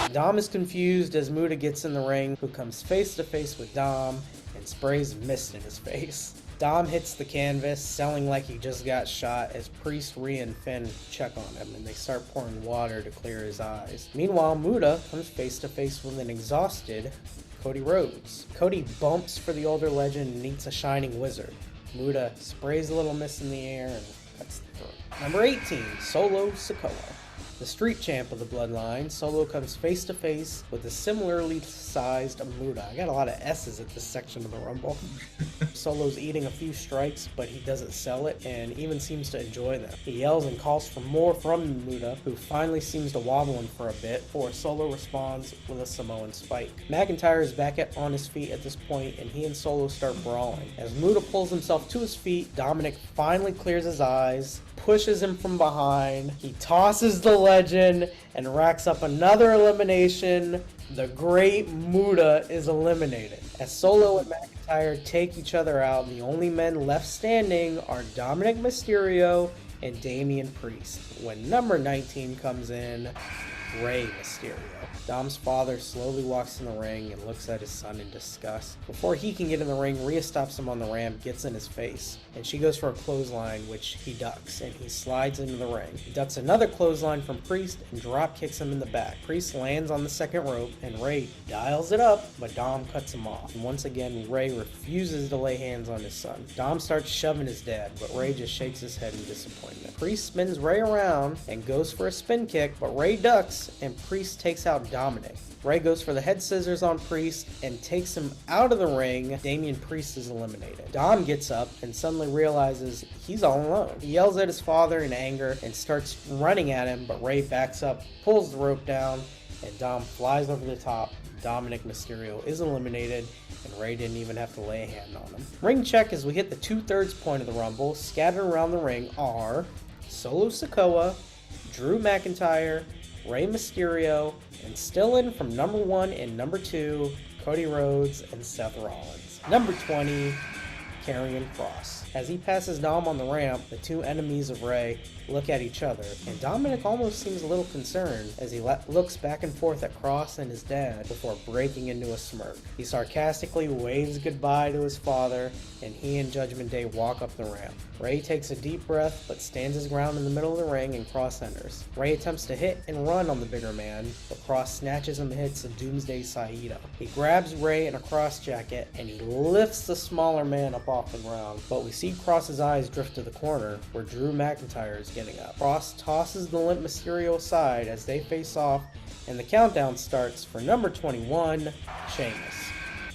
Speaker 4: what?
Speaker 1: Dom is confused as Muta gets in the ring, who comes face to face with Dom and sprays mist in his face. Dom hits the canvas, selling like he just got shot, as Priest, Rhea, and Finn check on him, and they start pouring water to clear his eyes. Meanwhile, Muta comes face to face with an exhausted Cody Rhodes. Cody bumps for the older legend and eats a shining wizard. Muta sprays a little mist in the air and cuts the throat. Number 18, Solo Sikoa. The street champ of the bloodline, Solo comes face to face with a similarly sized Muta. I got a lot of S's at this section of the Rumble. Solo's eating a few strikes, but he doesn't sell it and even seems to enjoy them. He yells and calls for more from Muta, who finally seems to wobble him for a bit before Solo responds with a Samoan spike. McIntyre is back on his feet at this point, and he and Solo start brawling. As Muta pulls himself to his feet, Dominic finally clears his eyes, pushes him from behind, he tosses the legend, and racks up another elimination. The great Muta is eliminated. As Solo and McIntyre take each other out, the only men left standing are Dominic Mysterio and Damian Priest. When number 19 comes in, Rey Mysterio. Dom's father slowly walks in the ring and looks at his son in disgust. Before he can get in the ring, Rhea stops him on the ramp, gets in his face, and she goes for a clothesline, which he ducks, and he slides into the ring. He ducks another clothesline from Priest and drop kicks him in the back. Priest lands on the second rope, and Rey dials it up, but Dom cuts him off. And once again, Rey refuses to lay hands on his son. Dom starts shoving his dad, but Rey just shakes his head in disappointment. Priest spins Rey around and goes for a spin kick, but Rey ducks, and Priest takes out Dominic. Rey goes for the head scissors on Priest and takes him out of the ring. Damian Priest is eliminated. Dom gets up and suddenly realizes he's all alone. He yells at his father in anger and starts running at him, but Rey backs up, pulls the rope down, and Dom flies over the top. Dominic Mysterio is eliminated, and Rey didn't even have to lay a hand on him. Ring check as we hit the 2/3 point of the Rumble. Scattered around the ring are Solo Sikoa, Drew McIntyre, Rey Mysterio, and still in from number 1 and number 2, Cody Rhodes and Seth Rollins. Number 20, Karrion Kross. As he passes Dom on the ramp, the two enemies of Rey look at each other, and Dominic almost seems a little concerned as he looks back and forth at Kross and his dad before breaking into a smirk. He sarcastically waves goodbye to his father, and he and Judgment Day walk up the ramp. Rey takes a deep breath but stands his ground in the middle of the ring, and Kross enters. Rey attempts to hit and run on the bigger man, but Kross snatches him and hits a Doomsday Saito. He grabs Rey in a cross jacket and he lifts the smaller man up off the ground, but we see Kross's eyes drift to the corner where Drew McIntyre is getting up. Kross tosses the limp Mysterio aside as they face off, and the countdown starts for number 21, Sheamus.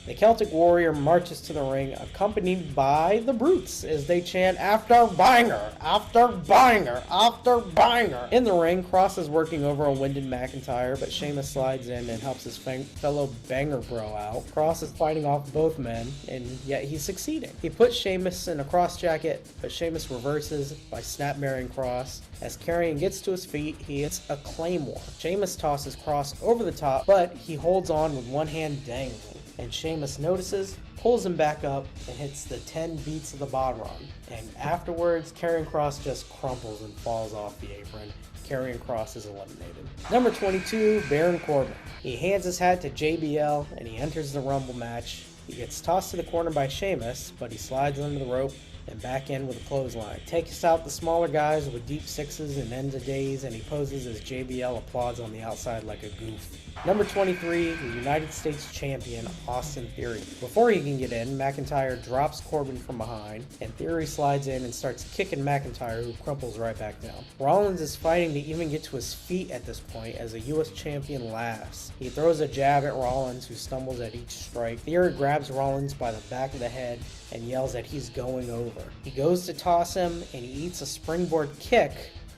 Speaker 1: The Celtic Warrior marches to the ring, accompanied by the Brutes as they chant, "After banger, after banger, after banger." In the ring, Kross is working over a winded McIntyre, but Sheamus slides in and helps his fellow banger bro out. Kross is fighting off both men, and yet he's succeeding. He puts Sheamus in a cross jacket, but Sheamus reverses by snap-marrying Kross. As Karrion gets to his feet, he hits a Claymore. Sheamus tosses Kross over the top, but he holds on with one hand dangling. And Sheamus notices, pulls him back up, and hits the 10 beats of the Bodron. And afterwards, Karrion Kross just crumples and falls off the apron. Karrion Kross is eliminated. Number 22, Baron Corbin. He hands his hat to JBL, and he enters the Rumble match. He gets tossed to the corner by Sheamus, but he slides under the rope and back in with a clothesline. Takes out the smaller guys with deep sixes and ends of days, and he poses as JBL applauds on the outside like a goof. Number 23, the United States Champion, Austin Theory. Before he can get in, McIntyre drops Corbin from behind, and Theory slides in and starts kicking McIntyre, who crumples right back down. Rollins is fighting to even get to his feet at this point as the US Champion laughs. He throws a jab at Rollins, who stumbles at each strike. Theory grabs Rollins by the back of the head and yells that he's going over. He goes to toss him, and he eats a springboard kick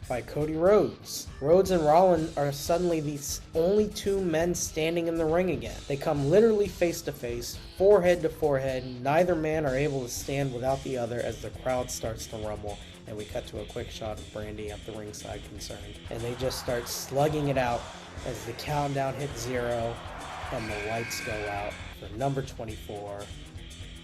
Speaker 1: by Cody Rhodes. Rhodes and Rollins are suddenly the only two men standing in the ring again. They come literally face to face, forehead to forehead. Neither man are able to stand without the other as the crowd starts to rumble, and we cut to a quick shot of Brandy at the ringside concerned. And they just start slugging it out as the countdown hits 0 and the lights go out for number 24,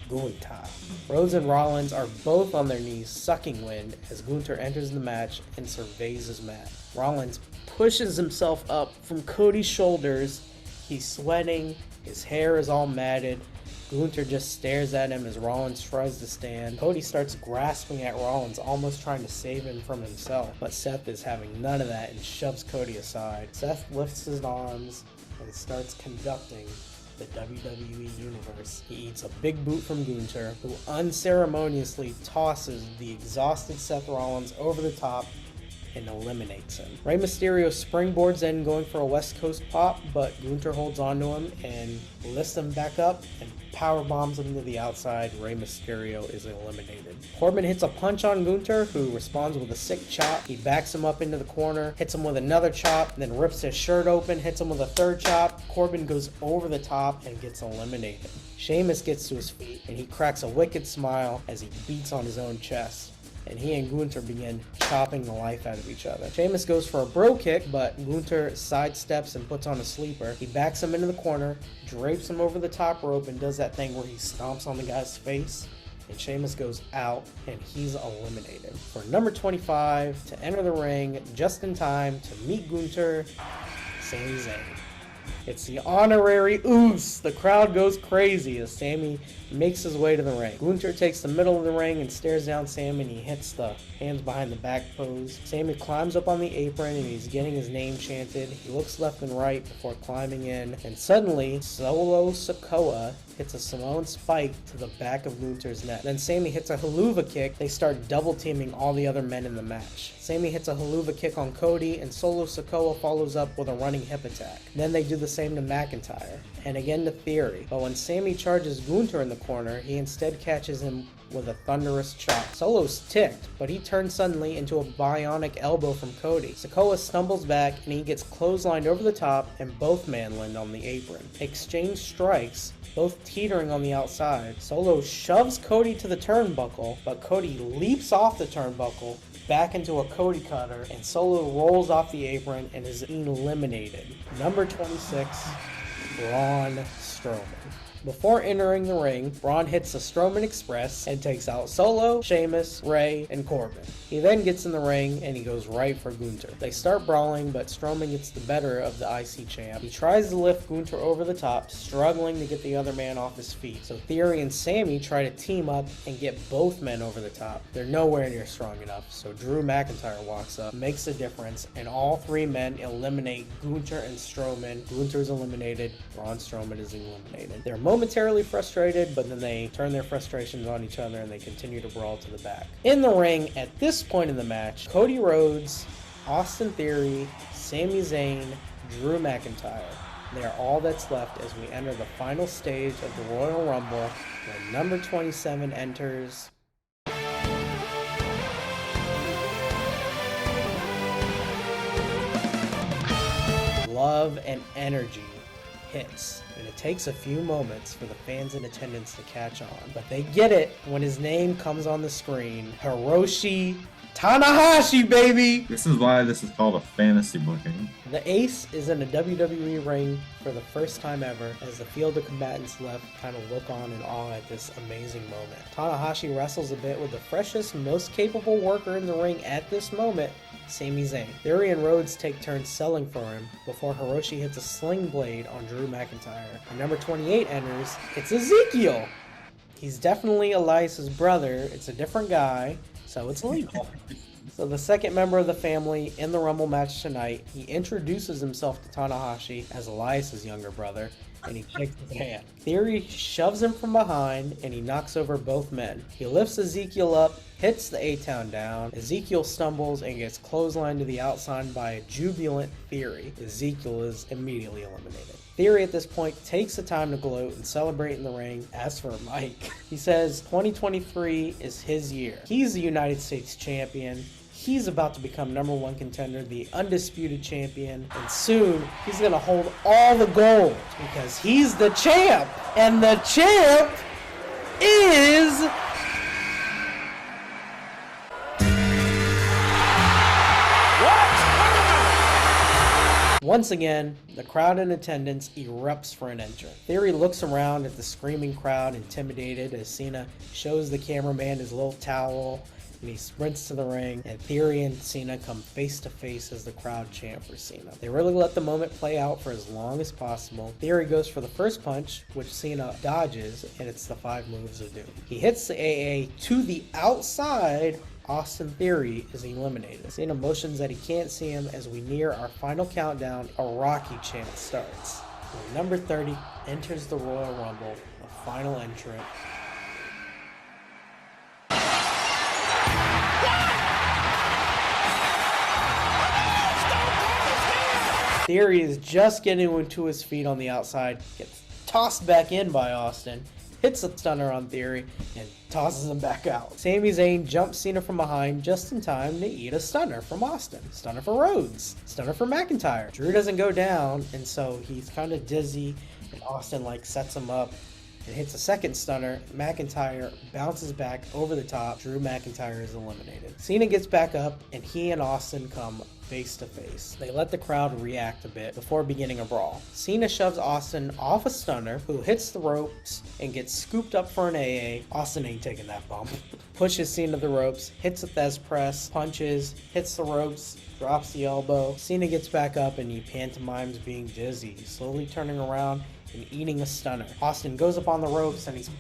Speaker 1: Gunther. Rhodes and Rollins are both on their knees sucking wind as Gunther enters the match and surveys his mat. Rollins pushes himself up from Cody's shoulders. He's sweating, his hair is all matted. Gunther just stares at him as Rollins tries to stand. Cody starts grasping at Rollins, almost trying to save him from himself, but Seth is having none of that and shoves Cody aside. Seth lifts his arms and starts conducting the WWE Universe. He eats a big boot from Gunther, who unceremoniously tosses the exhausted Seth Rollins over the top and eliminates him. Rey Mysterio springboards in going for a West Coast pop, but Gunther holds onto him and lifts him back up and power bombs him to the outside. Rey Mysterio is eliminated. Corbin hits a punch on Gunther, who responds with a sick chop. He backs him up into the corner, hits him with another chop, then rips his shirt open, hits him with a third chop. Corbin goes over the top and gets eliminated. Sheamus gets to his feet and he cracks a wicked smile as he beats on his own chest, and he and Gunther begin chopping the life out of each other. Sheamus goes for a bro kick, but Gunther sidesteps and puts on a sleeper. He backs him into the corner, drapes him over the top rope, and does that thing where he stomps on the guy's face, and Sheamus goes out and he's eliminated. For number 25 to enter the ring just in time to meet Gunther, Sami Zayn. It's the honorary Oos. The crowd goes crazy as Sami makes his way to the ring. Gunther takes the middle of the ring and stares down Sami, and he hits the hands behind the back pose. Sami climbs up on the apron and he's getting his name chanted. He looks left and right before climbing in, and suddenly Solo Sikoa hits a Samoan spike to the back of Gunther's neck. Then Sami hits a haluva kick. They start double teaming all the other men in the match. Sami hits a haluva kick on Cody, and Solo Sikoa follows up with a running hip attack. Then they do the same to McIntyre, and again to Theory. But when Sami charges Gunther in the corner, he instead catches him with a thunderous chop. Solo's ticked, but he turns suddenly into a bionic elbow from Cody. Sikoa stumbles back and he gets clotheslined over the top, and both men land on the apron. Exchange strikes, both teetering on the outside. Solo shoves Cody to the turnbuckle, but Cody leaps off the turnbuckle back into a Cody cutter, and Solo rolls off the apron and is eliminated. Number 26, Braun Strowman. Before entering the ring, Braun hits the Strowman Express and takes out Solo, Sheamus, Rey, and Corbin. He then gets in the ring and he goes right for Gunther. They start brawling, but Strowman gets the better of the IC champ. He tries to lift Gunther over the top, struggling to get the other man off his feet. So Theory and Sami try to team up and get both men over the top. They're nowhere near strong enough, so Drew McIntyre walks up, makes a difference, and all three men eliminate Gunther and Strowman. Gunther's eliminated, Braun Strowman is eliminated. They're momentarily frustrated, but then they turn their frustrations on each other and they continue to brawl to the back. In the ring, at this point in the match, Cody Rhodes, Austin Theory, Sami Zayn, Drew McIntyre. They are all that's left as we enter the final stage of the Royal Rumble, where number 27 enters. Love and energy hits, and it takes a few moments for the fans in attendance to catch on, but they get it when his name comes on the screen. Hiroshi Tanahashi, baby!
Speaker 2: This is why this is called a fantasy booking.
Speaker 1: The Ace is in a WWE ring for the first time ever, as the field of combatants left kind of look on in awe at this amazing moment. Tanahashi wrestles a bit with the freshest, most capable worker in the ring at this moment, Sami Zayn. Theory and Rhodes take turns selling for him before Hiroshi hits a sling blade on Drew McIntyre. When number 28 enters, it's Ezekiel! He's definitely Elias's brother. It's a different guy, so it's legal. So the second member of the family in the Rumble match tonight, he introduces himself to Tanahashi as Elias's younger brother, and he shakes his hand. Theory shoves him from behind, and he knocks over both men. He lifts Ezekiel up, hits the A-Town down. Ezekiel stumbles and gets clotheslined to the outside by a jubilant Theory. Ezekiel is immediately eliminated. Theory at this point takes the time to gloat and celebrate in the ring. As for Mike, he says 2023 is his year. He's the United States champion. He's about to become number one contender, the undisputed champion, and soon he's going to hold all the gold because he's the champ, and the champ is... Once again, the crowd in attendance erupts for an entrant. Theory looks around at the screaming crowd, intimidated, as Cena shows the cameraman his little towel, and he sprints to the ring, and Theory and Cena come face to face as the crowd chant for Cena. They really let the moment play out for as long as possible. Theory goes for the first punch, which Cena dodges, and it's the 5 moves of doom. He hits the AA to the outside. Austin Theory is eliminated. Cena motions that he can't see him as we near our final countdown. A Rocky chant starts. When number 30 enters the Royal Rumble, the final entrant. Theory is just getting into his feet on the outside, gets tossed back in by Austin, hits a stunner on Theory, and tosses him back out. Sami Zayn jumps Cena from behind just in time to eat a stunner from Austin. Stunner for Rhodes. Stunner for McIntyre. Drew doesn't go down, and so he's kind of dizzy, and Austin sets him up and hits a second stunner. McIntyre bounces back over the top. Drew McIntyre is eliminated. Cena gets back up, and he and Austin come face to face. They let the crowd react a bit before beginning a brawl. Cena shoves Austin off a stunner, who hits the ropes and gets scooped up for an AA. Austin ain't taking that bump. Pushes Cena to the ropes, hits a Thez press, punches, hits the ropes, drops the elbow. Cena gets back up and he pantomimes being dizzy, slowly turning around and eating a stunner. Austin goes up on the ropes and he's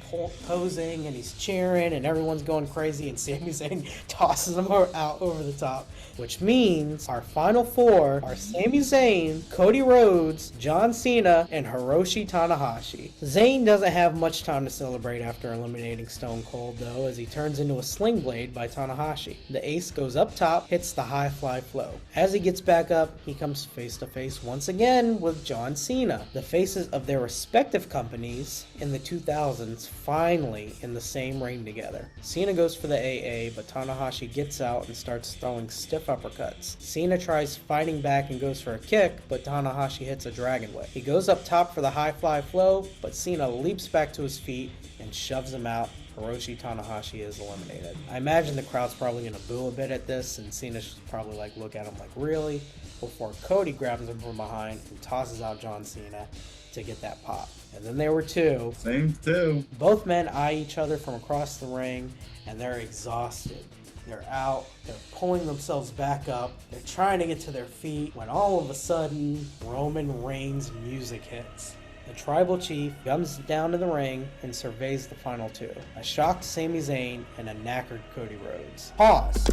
Speaker 1: posing and he's cheering and everyone's going crazy, and Sami Zayn tosses him out over the top, which means our final four are Sami Zayn, Cody Rhodes, John Cena, and Hiroshi Tanahashi. Zayn doesn't have much time to celebrate after eliminating Stone Cold though, as he turns into a sling blade by Tanahashi. The ace goes up top, hits the high fly flow. As he gets back up, he comes face to face once again with John Cena. The faces of their respective companies in the 2000s finally in the same ring together. Cena goes for the AA, but Tanahashi gets out and starts throwing stiff uppercuts. Cena tries fighting back and goes for a kick, but Tanahashi hits a dragon whip. He goes up top for the high fly flow, but Cena leaps back to his feet and shoves him out. Hiroshi Tanahashi is eliminated. I imagine the crowd's probably going to boo a bit at this, and Cena should probably look at him really, before Cody grabs him from behind and tosses out John Cena to get that pop. And then there were two.
Speaker 2: Same two.
Speaker 1: Both men eye each other from across the ring, and they're exhausted. They're out, they're pulling themselves back up, they're trying to get to their feet, when all of a sudden, Roman Reigns' music hits. The Tribal Chief comes down to the ring and surveys the final two. A shocked Sami Zayn and a knackered Cody Rhodes. Pause.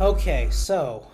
Speaker 1: Okay, so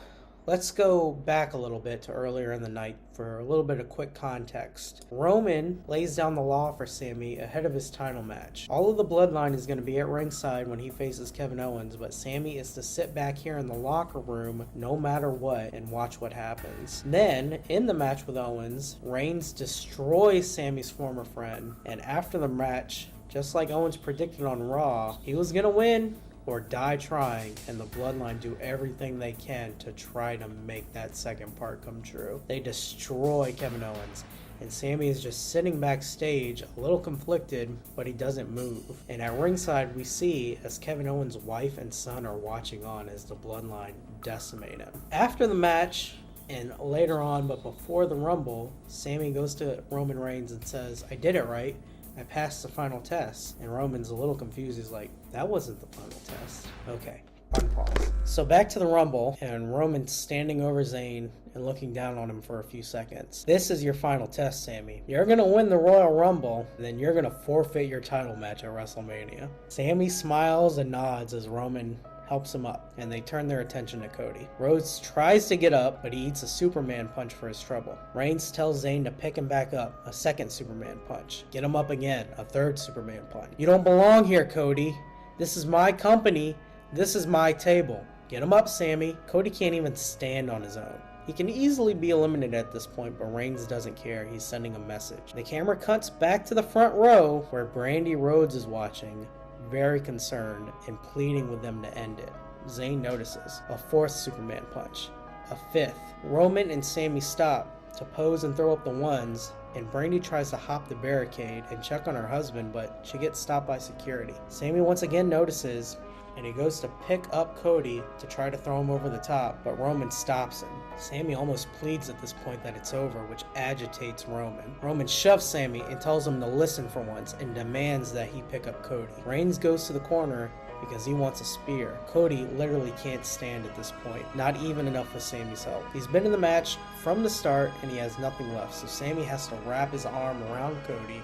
Speaker 1: let's go back a little bit to earlier in the night for a little bit of quick context. Roman lays down the law for Sami ahead of his title match. All of the bloodline is going to be at ringside when he faces Kevin Owens, but Sami is to sit back here in the locker room no matter what and watch what happens. Then, in the match with Owens, Reigns destroys Sami's former friend, and after the match, just like Owens predicted on Raw, he was going to win or die trying, and the bloodline do everything they can to try to make that second part come true. They destroy Kevin Owens, and Sami is just sitting backstage a little conflicted, but he doesn't move. And at ringside we see as Kevin Owens' wife and son are watching on as the bloodline decimate him. After the match, and later on but before the Rumble, Sami goes to Roman Reigns and says, "I did it right. I passed the final test." And Roman's a little confused. He's like, "That wasn't the final test." Okay, unpause. So back to the Rumble, and Roman's standing over Zayn and looking down on him for a few seconds. "This is your final test, Sami. You're going to win the Royal Rumble, and then you're going to forfeit your title match at WrestleMania." Sami smiles and nods as Roman helps him up, and they turn their attention to Cody. Rhodes tries to get up, but he eats a Superman punch for his trouble. Reigns tells Zayn to pick him back up, a second Superman punch. Get him up again, a third Superman punch. "You don't belong here, Cody. This is my company. This is my table. Get him up, Sami." Cody can't even stand on his own. He can easily be eliminated at this point, but Reigns doesn't care. He's sending a message. The camera cuts back to the front row, where Brandy Rhodes is watching, very concerned and pleading with them to end it. Zayn notices. A fourth Superman punch. A fifth. Roman and Sami stop to pose and throw up the ones, and Brandy tries to hop the barricade and check on her husband, but she gets stopped by security. Sami once again notices, and he goes to pick up Cody to try to throw him over the top, but Roman stops him. Sami almost pleads at this point that it's over, which agitates Roman. Roman shoves Sami and tells him to listen for once and demands that he pick up Cody. Reigns goes to the corner because he wants a spear. Cody literally can't stand at this point, not even enough with Sami's help. He's been in the match from the start and he has nothing left, so Sami has to wrap his arm around Cody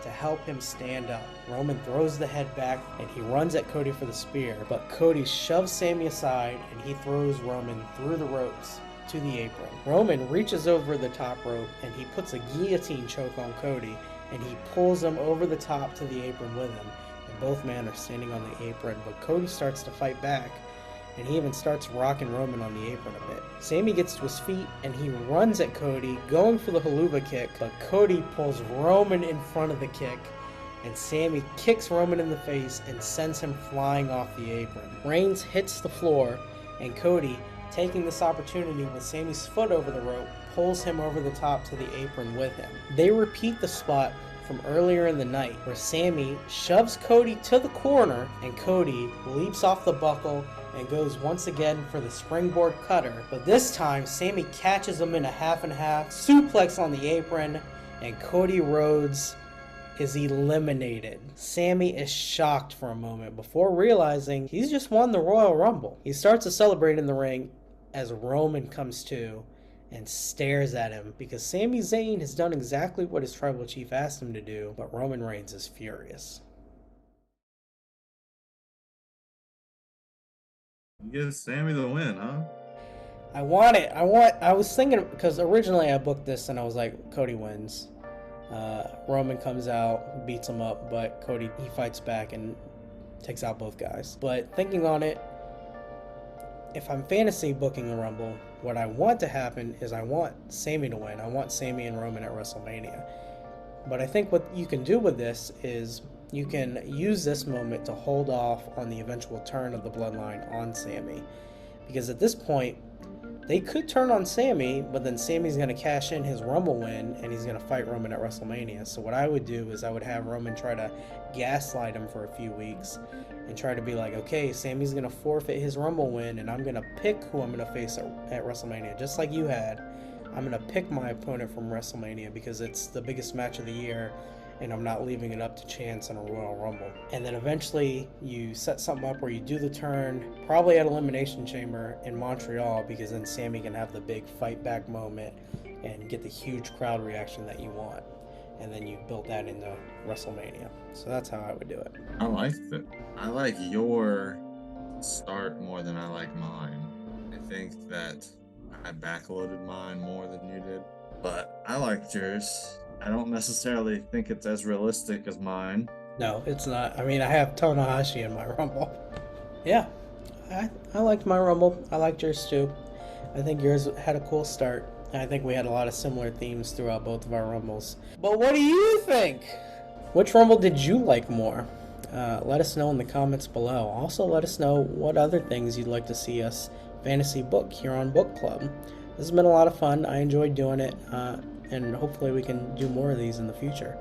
Speaker 1: to help him stand up. Roman throws the head back and he runs at Cody for the spear, but Cody shoves Sami aside and he throws Roman through the ropes to the apron. Roman reaches over the top rope and he puts a guillotine choke on Cody, and he pulls him over the top to the apron with him, and both men are standing on the apron, but Cody starts to fight back, and he even starts rocking Roman on the apron a bit. Sami gets to his feet and he runs at Cody, going for the haluva kick, but Cody pulls Roman in front of the kick, and Sami kicks Roman in the face and sends him flying off the apron. Reigns hits the floor, and Cody, taking this opportunity with Sami's foot over the rope, pulls him over the top to the apron with him. They repeat the spot from earlier in the night, where Sami shoves Cody to the corner, and Cody leaps off the buckle and goes once again for the springboard cutter. But this time, Sami catches him in a half and half, suplex on the apron, and Cody Rhodes is eliminated. Sami is shocked for a moment before realizing he's just won the Royal Rumble. He starts to celebrate in the ring as Roman comes to and stares at him because Sami Zayn has done exactly what his tribal chief asked him to do, but Roman Reigns is furious.
Speaker 2: You give Sami the win, huh?
Speaker 1: I want it. I was thinking, because originally I booked this and I was like, Cody wins. Roman comes out, beats him up, but Cody, he fights back and takes out both guys. But thinking on it, if I'm fantasy booking the Rumble, what I want to happen is I want Sami to win. I want Sami and Roman at WrestleMania. But I think what you can do with this is you can use this moment to hold off on the eventual turn of the bloodline on Sami. Because at this point, they could turn on Sami, but then Sami's going to cash in his Rumble win, and he's going to fight Roman at WrestleMania. So what I would do is I would have Roman try to gaslight him for a few weeks and try to be like, okay, Sami's going to forfeit his Rumble win, and I'm going to pick who I'm going to face at WrestleMania, just like you had. I'm going to pick my opponent from WrestleMania because it's the biggest match of the year, and I'm not leaving it up to chance in a Royal Rumble. And then eventually you set something up where you do the turn, probably at Elimination Chamber in Montreal, because then Sami can have the big fight back moment and get the huge crowd reaction that you want. And then you build that into WrestleMania. So that's how I would do it.
Speaker 2: I like it. I like your start more than I like mine. I think that I backloaded mine more than you did, but I liked yours. I don't necessarily think it's as realistic as mine.
Speaker 1: No, it's not. I mean, I have Tanahashi in my Rumble. Yeah, I liked my Rumble. I liked yours too. I think yours had a cool start. I think we had a lot of similar themes throughout both of our Rumbles. But what do you think? Which Rumble did you like more? Let us know in the comments below. Also, let us know what other things you'd like to see us fantasy book here on Book Club. This has been a lot of fun. I enjoyed doing it. And hopefully we can do more of these in the future.